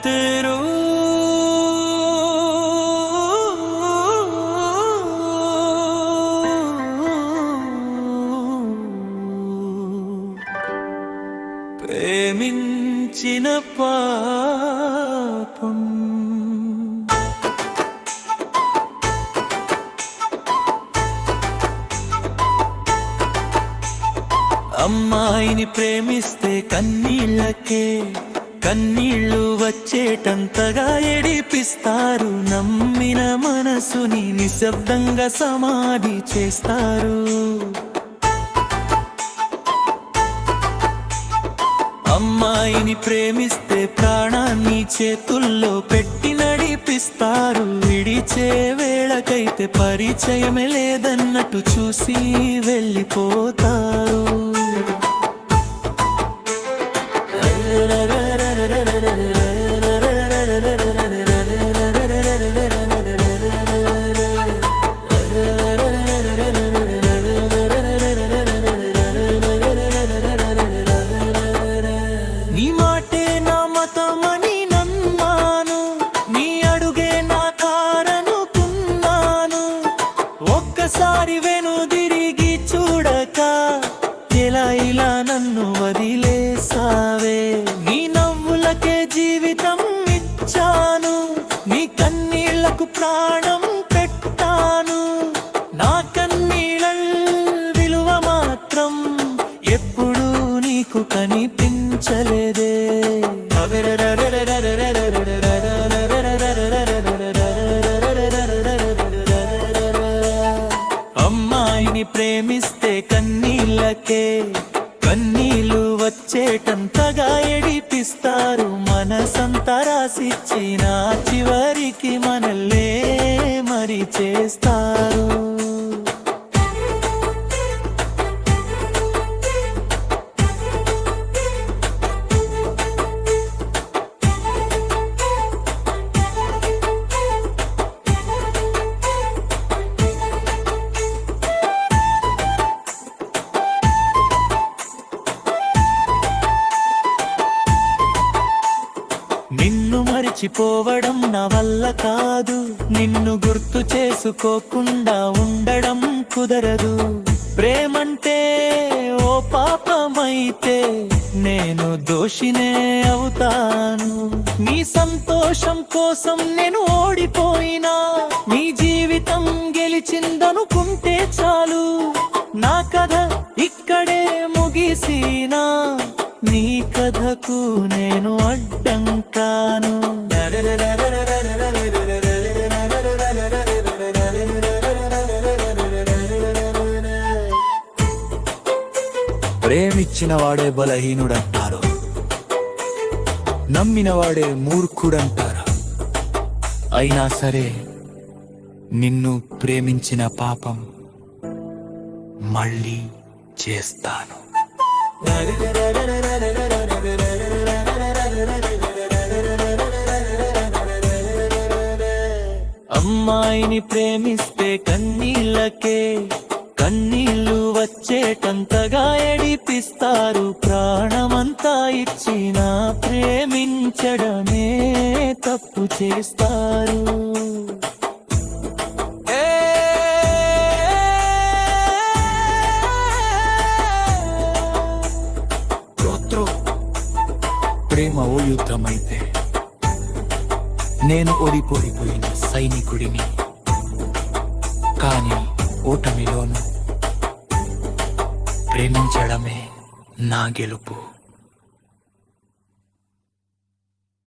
तेरू ప్రేమించిన పాపం అమ్మాయిని ప్రేమిస్తే కన్నీళ్ళకే కన్నీళ్ళు వచ్చేటంతగా ఏడిపిస్తారు. నమ్మిన మనసుని నిశ్శబ్దంగా సమాధి చేస్తారు. అమ్మాయిని ప్రేమిస్తే ప్రాణాన్ని చేతుల్లో పెట్టి నడిపిస్తారు. విడిచే వేళకైతే పరిచయమే లేదన్నట్టు చూసి వెళ్ళిపోతారు. నీ మాటే నా మతమని నమ్మాను, నీ అడుగే నా కారనుకున్నాను. ఒక్కసారి వెనుదిరిగి చూడక ఎలా ఇలా నన్ను వదిలేసావే. నీ నవ్వులకే జీవితం ఇచ్చాను, నీ కన్నీళ్లకు ప్రాణం పెట్టాను. నా కన్నీళ్ళ విలువ మాత్రం ఎప్పుడూ నీకు కనిపించలేదే. అమ్మాయిని ప్రేమిస్తే కన్నీళ్ళకే కన్నీళ్ళు వచ్చేటంతగా ఏడిపిస్తారు. మనసంతా రాసిచ్చిన చివరికి మనల్నే మరి చేస్తారు. నిన్ను మరిచిపోవడం నా వల్ల కాదు, నిన్ను గుర్తు చేసుకోకుండా ఉండడం కుదరదు. ప్రేమంటే ఓ పాపమైతే నేను దోషినే అవుతాను. నీ సంతోషం కోసం నేను ఓడిపోయినా, నీ జీవితం గెలిచిందనుకుంటే చాలు. నా కథ ఇక్కడే ముగిసినా, నీ కథకు నేను అడ్డం కాను. ప్రేమిచ్చిన వాడే బలహీనుడంటారు, నమ్మిన వాడే మూర్ఖుడంటారు. అయినా సరే నిన్ను ప్రేమించిన పాపం మళ్ళీ చేస్తాను. అమ్మాయిని ప్రేమిస్తే కన్నీళ్ళకే కన్నీళ్ళు వచ్చేటంతగా ఏడిపిస్తారు. ప్రాణమంతా ఇచ్చిన ప్రేమించడమే తప్పు చేస్తారు. ప్రేమ ఓ యుద్ధమైతే నేను ఓడిపోయిన సైనికుడిని, కానీ ఓటమిలోను ప్రేమించడమే నా గెలుపు.